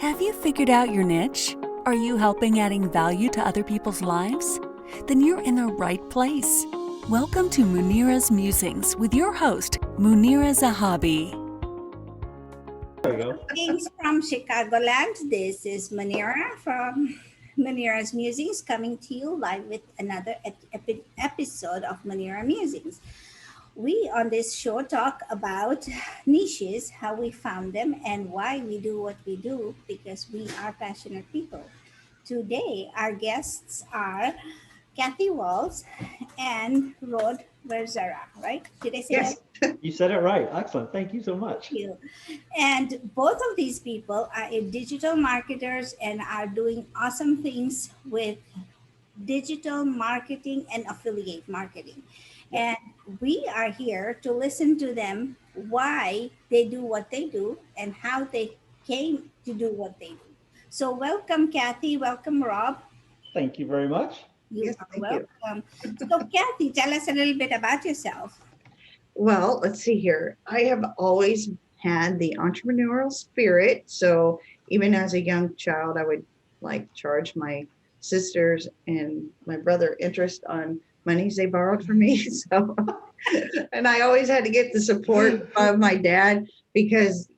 Have you figured out your niche? Are you helping adding value to other people's lives? Then you're in the right place. Welcome to Munira's Musings with your host, Munira Zahabi. There we go. Greetings from Chicagoland. This is Munira from Munira's Musings coming to you live with another episode of Munira Musings. We on this show talk about niches, how we found them, and why we do what we do because we are passionate people. Today, our guests are Kathy Walls and Rod Verzera, right? Did I say that? Yes, you said it right. Excellent. Thank you so much. Thank you. And both of these people are digital marketers and are doing awesome things with digital marketing and affiliate marketing. And we are here to listen to them why they do what they do and how they came to do what they do. So welcome, Kathy. Welcome, Rob. Thank you very much. You are welcome. So Kathy, tell us a little bit about yourself. Well, let's see here. I have always had the entrepreneurial spirit. So even as a young child, I would charge my sisters and my brother interest on monies they borrowed from me. So, and I always had to get the support of my dad because,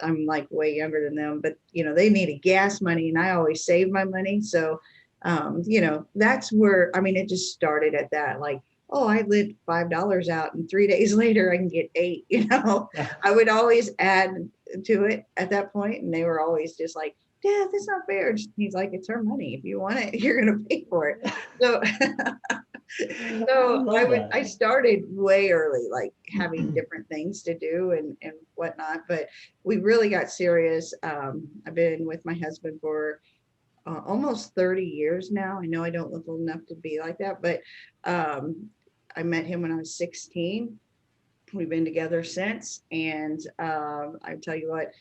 I'm way younger than them, but they needed gas money and I always saved my money. So, that's where, it just started at that, oh, I lived $5 out and 3 days later I can get $8, I would always add to it at that point. And they were always just like, Dad, that's not fair. He's like, it's her money. If you want it, you're going to pay for it. So, I started way early, having different things to do and whatnot, but we really got serious. I've been with my husband for almost 30 years now. I know I don't look old enough to be like that, but I met him when I was 16. We've been together since. And I tell you what,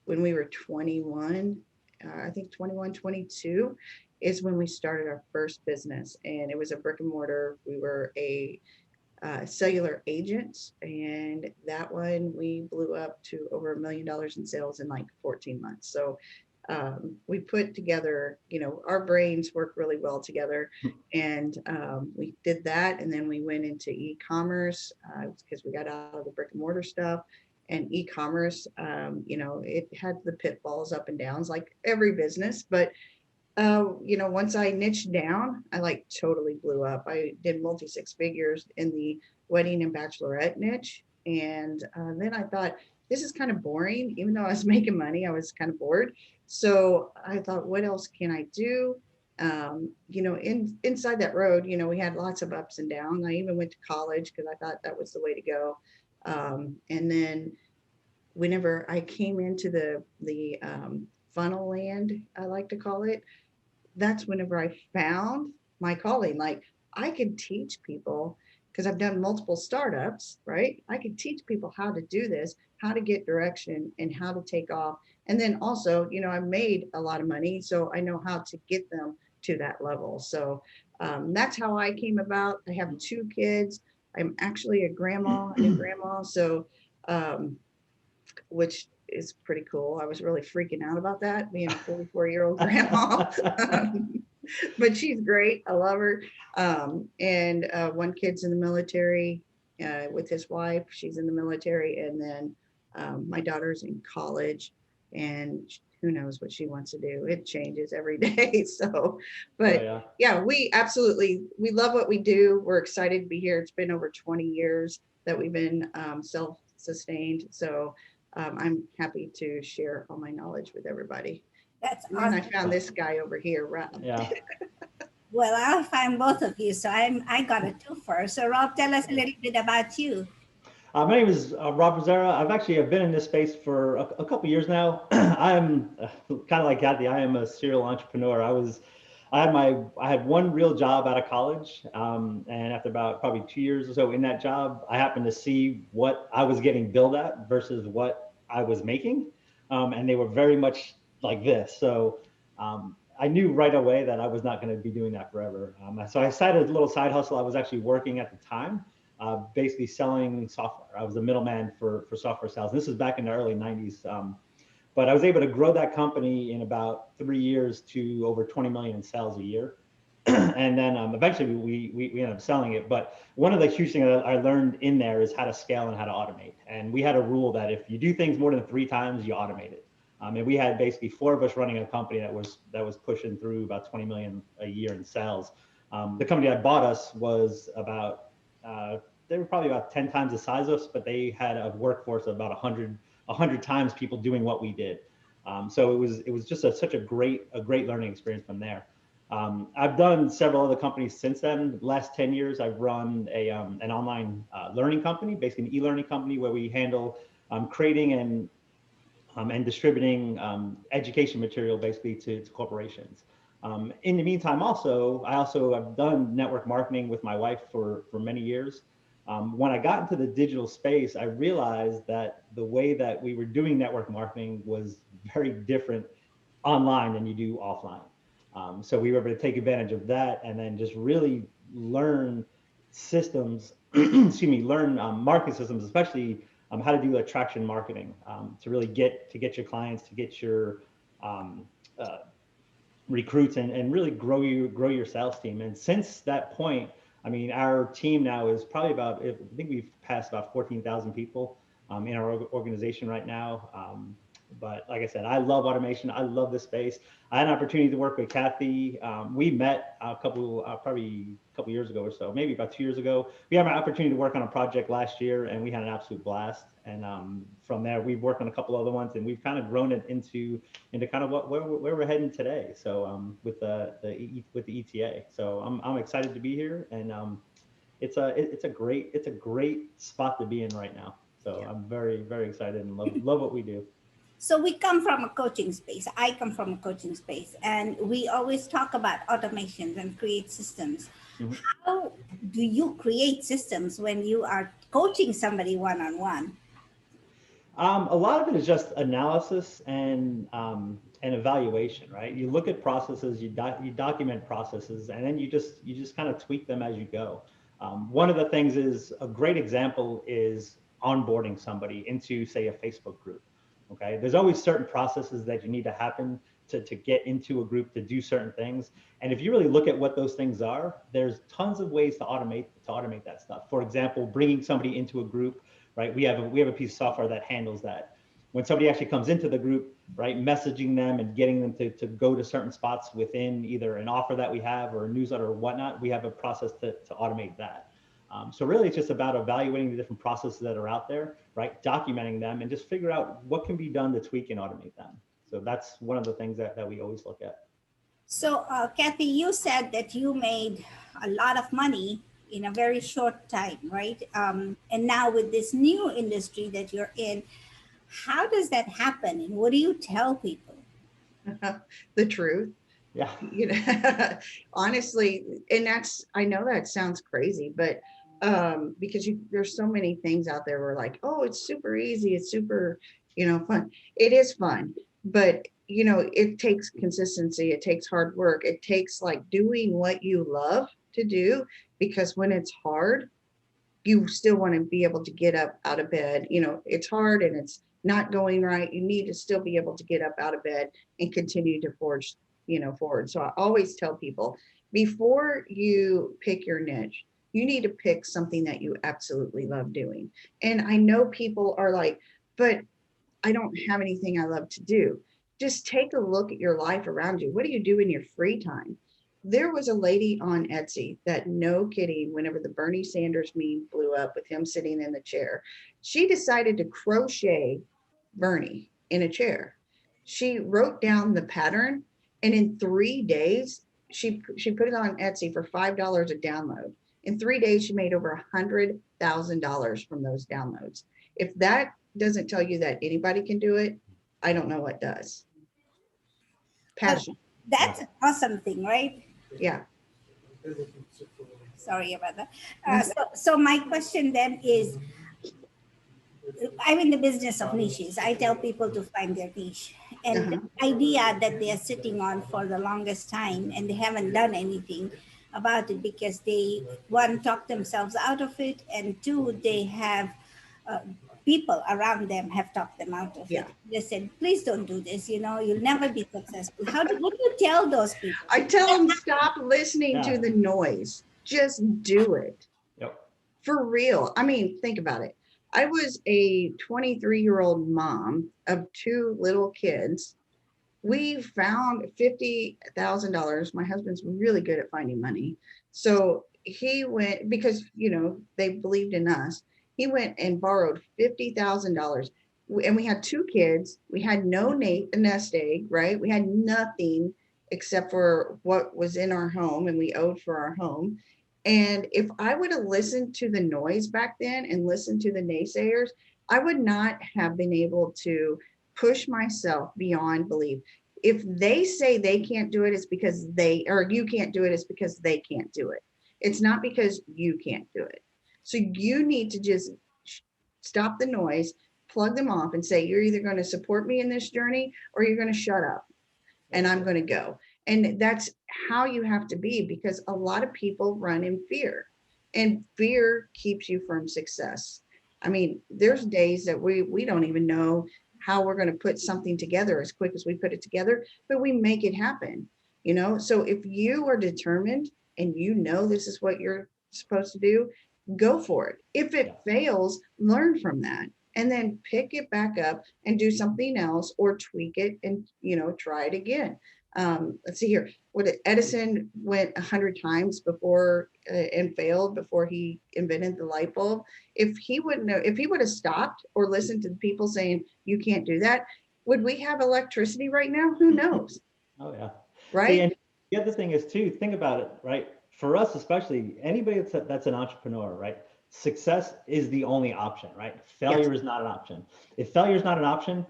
when we were 21, I think 21, 22 is when we started our first business. And it was a brick and mortar. We were a cellular agent. And that one, we blew up to over $1 million in sales in 14 months. So we put together, our brains work really well together, and we did that. And then we went into e-commerce because we got out of the brick and mortar stuff. And e-commerce, it had the pitfalls, up and downs, like every business. But, once I niched down, I totally blew up. I did multi-six figures in the wedding and bachelorette niche. And then I thought, this is kind of boring. Even though I was making money, I was kind of bored. So I thought, what else can I do? Inside that road, we had lots of ups and downs. I even went to college because I thought that was the way to go. And then whenever I came into the funnel land, I like to call it, that's whenever I found my calling. I could teach people, because I've done multiple startups, right? I could teach people how to do this, how to get direction and how to take off. And then also, I made a lot of money, so I know how to get them to that level. So that's how I came about. I have 2 kids. I'm actually a grandma and a grandma. So, which is pretty cool. I was really freaking out about that, being a 44-year-old grandma. But she's great. I love her. And one kid's in the military with his wife. She's in the military. And then my daughter's in college, and who knows what she wants to do. It changes every day. So, but we love what we do. We're excited to be here. It's been over 20 years that we've been self-sustained. So I'm happy to share all my knowledge with everybody. That's awesome. And I found this guy over here, Rob. Yeah. Well, I'll find both of you. So I got a twofer. So Rob, tell us a little bit about you. My name is Rob Verzera. I've been in this space for a couple years now. I'm kind of like Kathy. I am a serial entrepreneur. I had one real job out of college, and after about probably 2 years or so in that job, I happened to see what I was getting billed at versus what I was making, and they were very much like this. So I knew right away that I was not going to be doing that forever. So I started a little side hustle. I was actually working at the time, basically selling software. I was a middleman for software sales. This is back in the early 90s. But I was able to grow that company in about 3 years to over 20 million in sales a year. And then eventually we ended up selling it. But one of the huge things that I learned in there is how to scale and how to automate. And we had a rule that if you do things more than 3 times, you automate it. And we had basically 4 of us running a company that was pushing through about 20 million a year in sales. The company that bought us was about they were probably about 10 times the size of us, but they had a workforce of about 100 times people doing what we did. So it was just such a great learning experience from there. I've done several other companies since then. The last 10 years, I've run an online learning company, basically an e-learning company where we handle creating and distributing education material basically to corporations. In the meantime, I also have done network marketing with my wife for many years. When I got into the digital space, I realized that the way that we were doing network marketing was very different online than you do offline. So we were able to take advantage of that and then just really learn systems, excuse me, learn marketing systems, especially how to do attraction marketing to really get your clients, to get your recruits and really grow your sales team. And since that point, I mean, our team now is probably about, I think we've passed about 14,000 people in our organization right now. But like I said, I love automation. I love this space. I had an opportunity to work with Kathy. We met probably a couple years ago or so, maybe about 2 years ago. We had an opportunity to work on a project last year, and we had an absolute blast. And from there, we've worked on a couple other ones, and we've kind of grown it into kind of where we're heading today. So with the ETA, so I'm excited to be here, and it's a great spot to be in right now. So I'm very excited and love what we do. So we come from a coaching space. I come from a coaching space, and we always talk about automations and create systems. Mm-hmm. How do you create systems when you are coaching somebody one-on-one? A lot of it is just analysis and evaluation, right? You look at processes, you document processes, and then you just kind of tweak them as you go. One of the things is a great example is onboarding somebody into, say, a Facebook group. Okay, there's always certain processes that you need to happen to get into a group to do certain things. And if you really look at what those things are, there's tons of ways to automate that stuff. For example, bringing somebody into a group, right? We have a piece of software that handles that. When somebody actually comes into the group, right, messaging them and getting them to go to certain spots within either an offer that we have or a newsletter or whatnot, we have a process to automate that. So really, it's just about evaluating the different processes that are out there, right? Documenting them and just figure out what can be done to tweak and automate them. So that's one of the things that we always look at. So Kathy, you said that you made a lot of money in a very short time, right? And now with this new industry that you're in, how does that happen? And what do you tell people? The truth. Yeah. You know, honestly, and I know that sounds crazy, but because there's so many things out there where like, oh, it's super easy, it's super, fun. It is fun, but it takes consistency, it takes hard work, it takes like doing what you love to do, because when it's hard, you still want to be able to get up out of bed. It's hard and it's not going right. You need to still be able to get up out of bed and continue to forge forward. So I always tell people, before you pick your niche, you need to pick something that you absolutely love doing. And I know people are like, but I don't have anything I love to do. Just take a look at your life around you. What do you do in your free time? There was a lady on Etsy that, no kidding, whenever the Bernie Sanders meme blew up with him sitting in the chair, she decided to crochet Bernie in a chair. She wrote down the pattern, and in 3 days, she put it on Etsy for $5 a download. In 3 days, she made over $100,000 from those downloads. If that doesn't tell you that anybody can do it, I don't know what does. Passion. That's an awesome thing, right? Yeah. Sorry about that. So my question then is, I'm in the business of niches. I tell people to find their niche. And the idea that they are sitting on for the longest time and they haven't done anything about it because they, one, talk themselves out of it, and two, they have people around them have talked them out of Yeah. it. They said, please don't do this, you'll never be successful. What do you tell those people? I tell them, stop listening to Yeah. the noise. Just do it. Yep. For real. I mean, think about it. I was a 23-year-old mom of two little kids. We found $50,000. My husband's really good at finding money. So he went, because, they believed in us. He went and borrowed $50,000. And we had two kids. We had no nest egg, right? We had nothing except for what was in our home, and we owed for our home. And if I would have listened to the noise back then and listened to the naysayers, I would not have been able to push myself beyond belief. If they say they can't do it, it's because you can't do it, it's because they can't do it. It's not because you can't do it. So you need to just stop the noise, plug them off, and say, you're either going to support me in this journey or you're going to shut up and I'm going to go. And that's how you have to be, because a lot of people run in fear, and fear keeps you from success. I mean, there's days that we don't even know how we're going to put something together as quick as we put it together, but we make it happen, So if you are determined and this is what you're supposed to do, go for it. If it fails, learn from that and then pick it back up and do something else or tweak it and, try it again. Let's see here. Edison went 100 times before and failed before he invented the light bulb. If he would have stopped or listened to the people saying you can't do that, would we have electricity right now? Who knows? Oh yeah. Right. See, and the other thing is too, think about it, right? For us, especially anybody that's an entrepreneur, right? Success is the only option, right? Failure is not an option. If failure is not an option,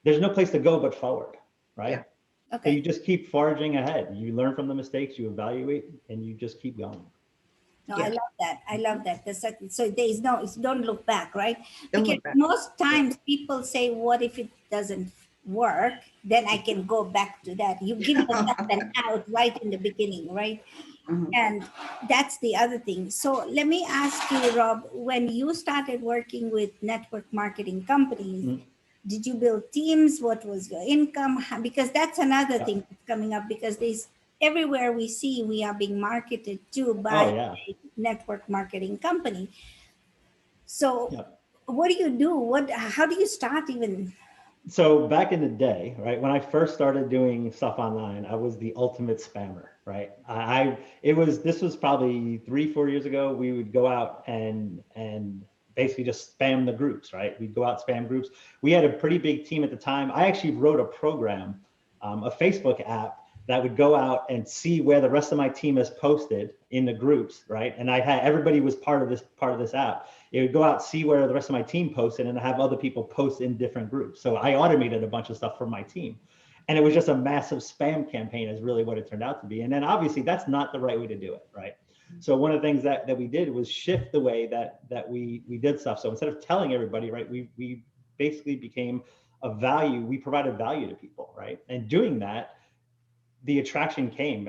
there's no place to go but forward, right? Yeah. Okay. So you just keep forging ahead. You learn from the mistakes, you evaluate, and you just keep going. No, Yeah. I love that. I love that. So don't look back, right? Don't Because look back. most times people say, what if it doesn't work? Then I can go back to that. You give yourself an out right in the beginning, right? Mhm. And that's the other thing. So let me ask you, Rob, when you started working with network marketing companies, Mhm. did you build teams? What was your income? Because that's another Yeah. thing that's coming up, because everywhere we see, we are being marketed to by Oh yeah. a network marketing company. So Yeah. what do you do? How do you start even? So back in the day, right, when I first started doing stuff online, I was the ultimate spammer, right? This was probably 3-4 years ago. We would go out and basically just spam the groups, right? We'd go out, spam groups. We had a pretty big team at the time. I actually wrote a program, a Facebook app that would go out and see where the rest of my team has posted in the groups, right? And everybody was part of this app. It would go out, see where the rest of my team posted, and have other people post in different groups. So I automated a bunch of stuff for my team. And it was just a massive spam campaign is really what it turned out to be. And then obviously that's not the right way to do it, right? So one of the things that we did was shift the way that we did stuff. So instead of telling everybody, right, we basically became we provided value to people, right? And doing that, the attraction came.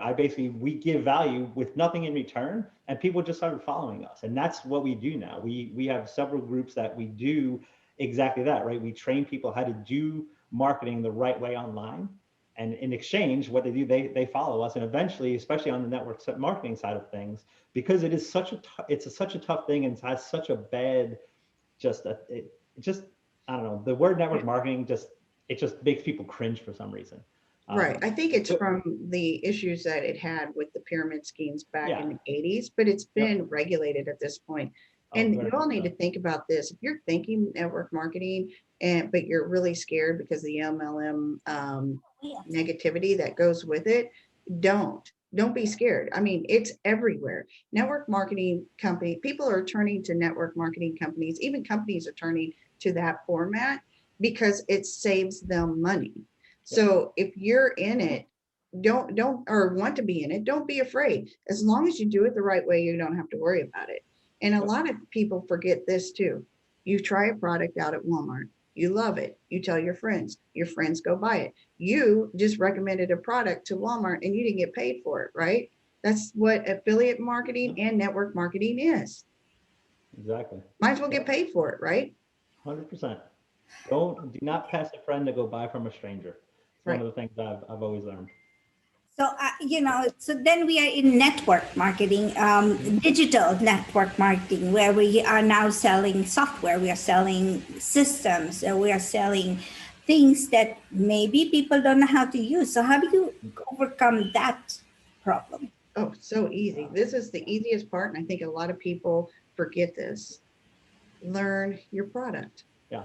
We give value with nothing in return, and people just started following us. And that's what we do now. We have several groups that we do exactly that, right? We train people how to do marketing the right way online. And in exchange, what they do, they follow us. And eventually, especially on the network marketing side of things, because it is such a tough thing, and it has such a bad, I don't know, the word network marketing it just makes people cringe for some reason. Right. I think it's from the issues that it had with the pyramid schemes back in the 80s, but it's been regulated at this point. And you all need to think about this. If you're thinking network marketing, but you're really scared because of the MLM negativity that goes with it, don't be scared. I mean, it's everywhere. Network marketing company, people are turning to network marketing companies. Even companies are turning to that format because it saves them money. So if you're in it, don't or want to be in it, don't be afraid. As long as you do it the right way, you don't have to worry about it. And a lot of people forget this too. You try a product out at Walmart, you love it, you tell your friends go buy it. You just recommended a product to Walmart and you didn't get paid for it, right? That's what affiliate marketing and network marketing is. Exactly. Might as well get paid for it, right? 100%. Do not pass a friend to go buy from a stranger. It's one Right. of the things I've always learned. So, so then we are in network marketing, digital network marketing, where we are now selling software, we are selling systems, we are selling things that maybe people don't know how to use. So, how do you overcome that problem? Oh, so easy. This is the easiest part, and I think a lot of people forget this. Learn your product. Yeah.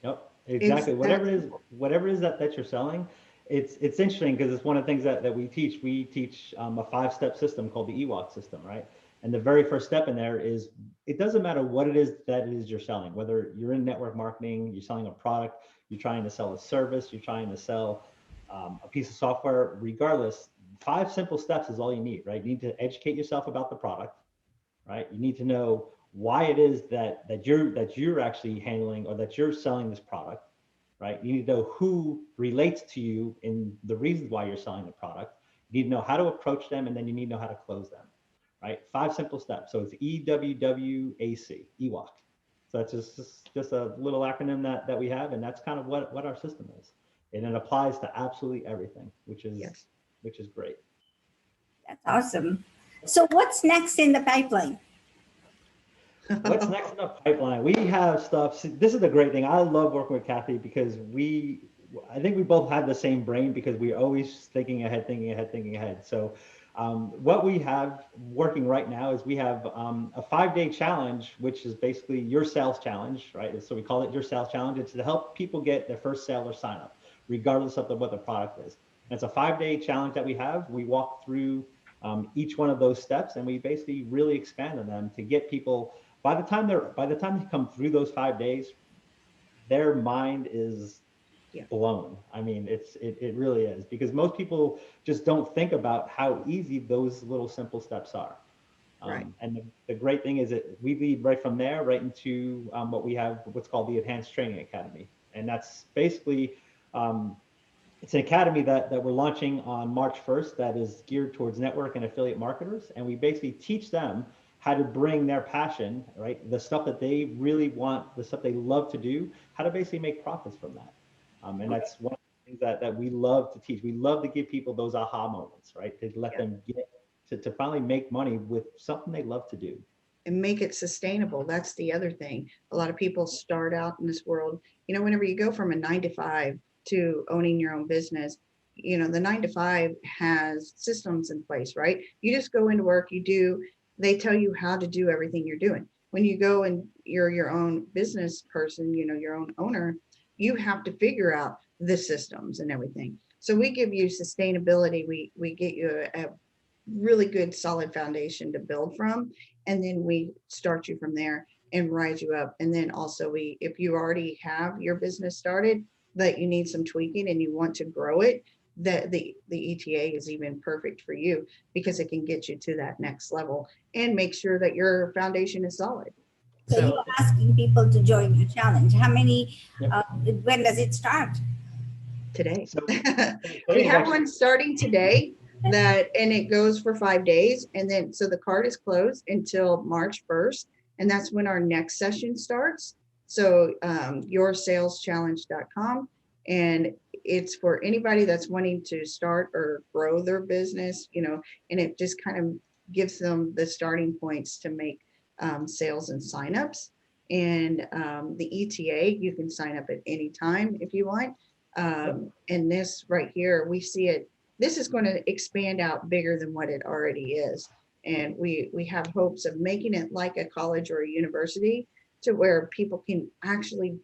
Yep, It's exactly. that Whatever it is that you're selling, it's interesting because it's one of the things that we teach. We teach a 5-step system called the EWOK system, right? And the very first step in there is it doesn't matter what it is that it is you're selling, whether you're in network marketing, you're selling a product, you're trying to sell a service, you're trying to sell a piece of software, regardless, 5 simple steps is all you need, right? You need to educate yourself about the product, right? You need to know why it is that you're actually handling or that you're selling this product, right? You need to know who relates to you in the reasons why you're selling the product. You need to know how to approach them, and then you need to know how to close them, right? 5 simple steps. So it's EWWAC, EWOK. So that's just a little acronym that we have, and that's kind of what our system is, and it applies to absolutely everything, yes. which is great. That's awesome. So, what's next in the pipeline? What's next in the pipeline? We have stuff. This is the great thing. I love working with Kathy because I think we both have the same brain because we're always thinking ahead, thinking ahead, thinking ahead. So, what we have working right now is we have a 5-day challenge, which is basically your sales challenge, right? So we call it your sales challenge. It's to help people get their first sale or sign up, regardless of what the product is. And it's a 5-day challenge that we have. We walk through each one of those steps, and we basically really expand on them to get people by the time they come through those 5 days, their mind is Yeah. blown. I mean, it really is because most people just don't think about how easy those little simple steps are. Right. And the great thing is that we lead right from there right into what's called the Enhanced Training Academy, and that's basically it's an academy that we're launching on March 1st that is geared towards network and affiliate marketers. And we basically teach them how to bring their passion, right? The stuff that they really want, the stuff they love to do, how to basically make profits from that. And Okay. that's one of the things that we love to teach. We love to give people those aha moments, right? To let Yeah. them get to finally make money with something they love to do. And make it sustainable. That's the other thing. A lot of people start out in this world, whenever you go from a 9 to 5 to owning your own business, the 9 to 5 has systems in place, right? You just go into work, they tell you how to do everything you're doing. When you go and you're your own business person, your own owner, you have to figure out the systems and everything. So we give you sustainability. We get you a really good solid foundation to build from, and then we start you from there and rise you up. And then also if you already have your business started but you need some tweaking and you want to grow it, the ETA is even perfect for you because it can get you to that next level and make sure that your foundation is solid. So, So you're asking people to join your challenge. How many, Yep. when does it start? today. So We today is have actually one starting today and it goes for 5 days. And then, so the card is closed until March 1st. And that's when our next session starts. So yoursaleschallenge.com. And it's for anybody that's wanting to start or grow their business, and it just kind of gives them the starting points to make sales and signups. And the ETA, you can sign up at any time if you want. And this right here, we see it, this is going to expand out bigger than what it already is. And we have hopes of making it like a college or a university to where people can actually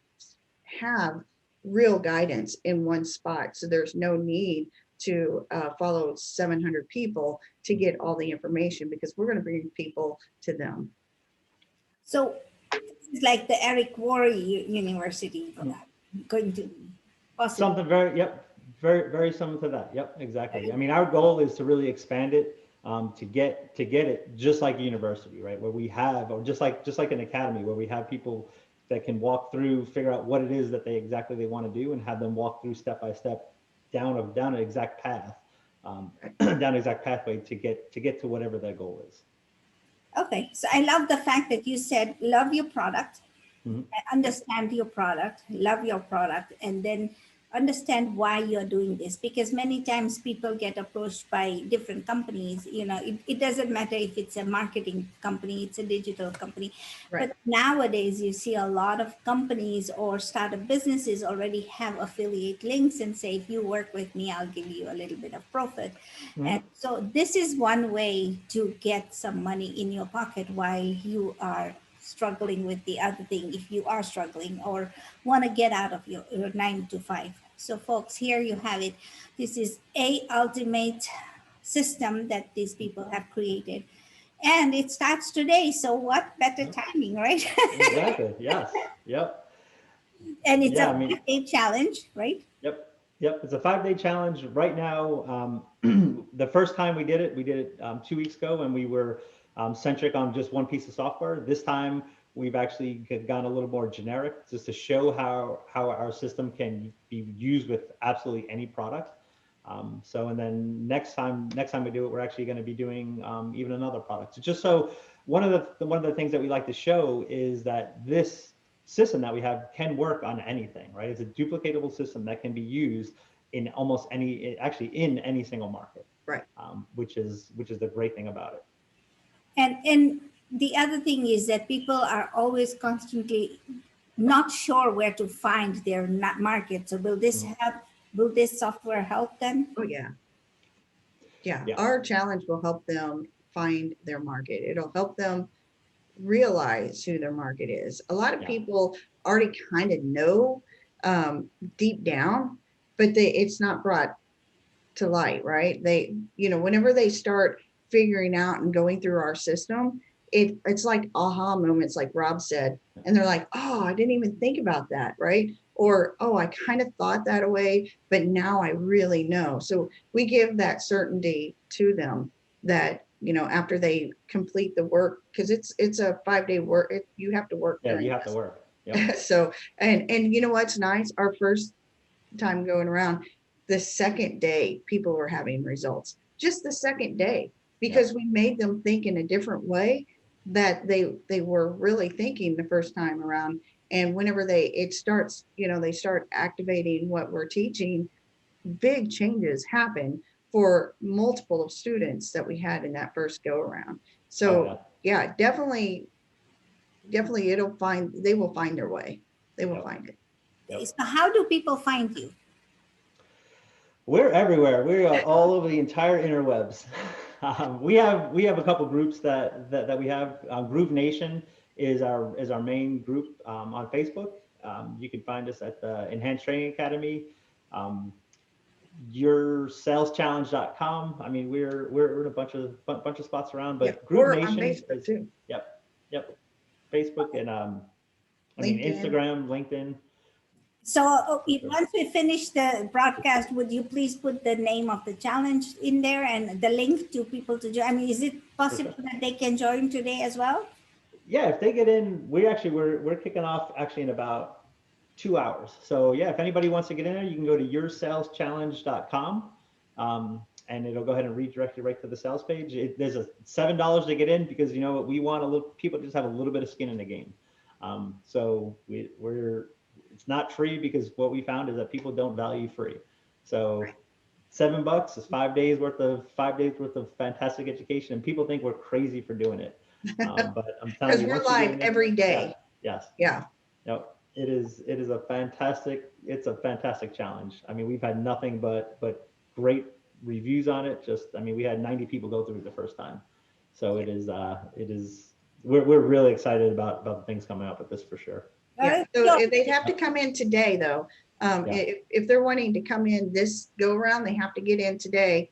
have real guidance in one spot. So there's no need to follow 700 people to get all the information because we're going to bring people to them. So, it's like the Eric Worre University for that. Going to possibly. something very similar to that. Yep, exactly. I mean, our goal is to really expand it to get it just like a university, right? Where we have, or just like an academy, where we have people that can walk through, figure out what it is that they want to do, and have them walk through step by step down an exact path, down an exact pathway to get to whatever their goal is. Okay, so I love the fact that you said love your product, Mhm. understand your product, love your product, and then understand why you're doing this. Because many times people get approached by different companies. It doesn't matter if it's a marketing company, it's a digital company. Right. But nowadays, you see a lot of companies or startup businesses already have affiliate links and say, if you work with me, I'll give you a little bit of profit. And Mhm. so, this is one way to get some money in your pocket while you are struggling with the other thing, if you are struggling or want to get out of your 9 to 5. So folks, here you have it. This is a ultimate system that these people have created, and it starts today. So what better Yep. timing, right? Exactly. Yes. Yep. And it's Yeah. a I mean, 5 day challenge, right? yep. Yep. It's a 5-day challenge right now. The first time we did it 2 weeks ago, and we were centric on just one piece of software. This time we've actually gone a little more generic, just to show how our system can be used with absolutely any product. And then next time we do it, we're actually going to be doing even another product. So just so one of the things that we like to show is that this system that we have can work on anything, right? It's a duplicatable system that can be used in almost any, actually in any single market, Right. which is the great thing about it. And the other thing is that people are always constantly not sure where to find their market. So Mhm. will this software help them? Oh, yeah. Yeah. Yeah. Our challenge will help them find their market. It'll help them realize who their market is. A lot of Yeah. people already kind of know deep down, but it's not brought to light, right? Whenever they start figuring out and going through our system, it's like aha moments, like Rob said, and they're like, oh, I didn't even think about that, right? Or, oh, I kind of thought that away, but now I really know. So we give that certainty to them that, after they complete the work, because it's a 5-day work, you have to work Yeah. You during have to this. work. Yep. So, and you know what's nice? Our first time going around, the second day people were having results, just the second day, Yeah. because we made them think in a different way that they were really thinking the first time around. And whenever it starts, they start activating what we're teaching, big changes happen for multiple of students that we had in that first go around. Oh So yeah. yeah, definitely they will find their way. They will Yep. find it. Yep. So how do people find you? We're everywhere. We are all over the entire interwebs. We have a couple groups that we have. Groove Nation is our main group on Facebook. You can find us at the Enhanced Training Academy, um, yoursalechallenge.com. I mean, we're in a bunch of spots around, Yeah, but Groove or on Nation Facebook is, too. yep, yep, Facebook and I mean LinkedIn. Instagram, LinkedIn. So For sure. once we finish the broadcast, would you please put the name of the challenge in there and the link to people to join? I mean, is it For possible sure. that they can join today as well? Yeah, if they get in, we're kicking off actually in about 2 hours. So yeah, if anybody wants to get in there, you can go to yoursalechallenge.com, and it'll go ahead and redirect you right to the sales page. There's a $7 to get in, because you know what, we want a little people to just have a little bit of skin in the game. So we're it's not free, because what we found is that people don't value free. So $7 is 5 days worth of fantastic education, and people think we're crazy for doing it. But I'm telling Because you, we're once you get live in there, every yeah, day. yes, Yeah. no, it is a fantastic challenge. I mean, we've had nothing but great reviews on it. I mean, we had 90 people go through it the first time. So we're really excited about the things coming up with this for sure. Yeah. So So they'd have to come in today, though. Yeah. If they're wanting to come in this go around, they have to get in today,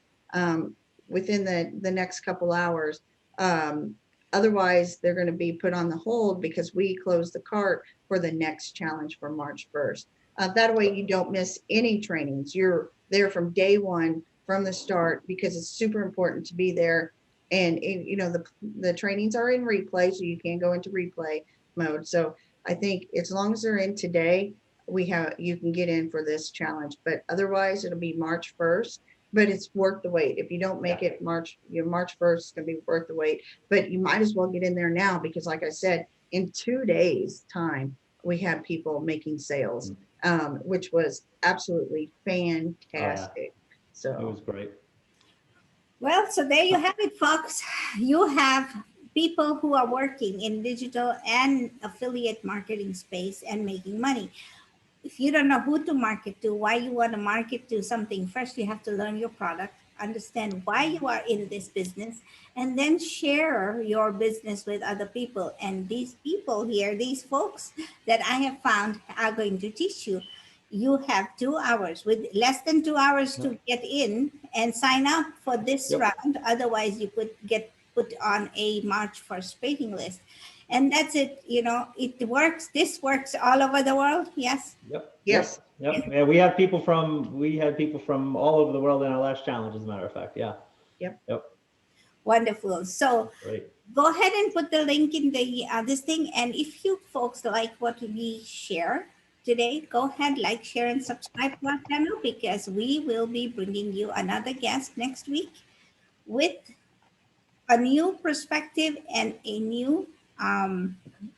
within the next couple hours. Um, Otherwise, they're going to be put on the hold, because we close the cart for the next challenge for March 1st. That way you don't miss any trainings. You're there from day one, from the start, because it's super important to be there. And the trainings are in replay, so you can go into replay mode. So I think as long as they're in today, you can get in for this challenge. But otherwise, it'll be March 1st. But it's worth the wait. If you don't make Yeah. it March 1st is going to be worth the wait. But you might as well get in there now, because like I said, in 2 days time, we had people making sales, Mm. which was absolutely Yeah, fantastic. it was So great. Well, so there you have it, folks. You have people who are working in digital and affiliate marketing space and making money. If you don't know who to market to, why you want to market to something, first you have to learn your product, understand why you are in this business, and then share your business with other people. And these people here, these folks that I have found are going to teach you. You have 2 hours, with less than 2 hours Yep. to get in and sign up for this Yep. round. Otherwise, you could get put on a March 1st waiting list. And that's it. It works. This works all over the world. Yes. Yep. yes, Yep. Yeah, we had people from all over the world in our last challenge, as a matter of fact. Yeah. yep. Yep. Wonderful. So Great. go ahead and put the link in the this thing. And if you folks like what we share today, go ahead, like, share, and subscribe to our channel, because we will be bringing you another guest next week with a new perspective and a new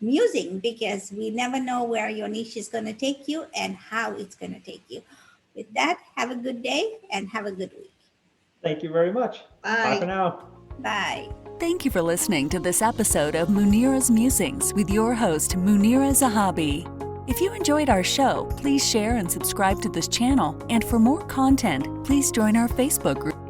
musing, because we never know where your niche is going to take you and how it's going to take you. With that, have a good day and have a good week. Thank you very much. Bye for Bye. now. Bye. Thank you for listening to this episode of Munira's Musings with your host, Munira Zahabi. If you enjoyed our show, please share and subscribe to this channel. And for more content, please join our Facebook group.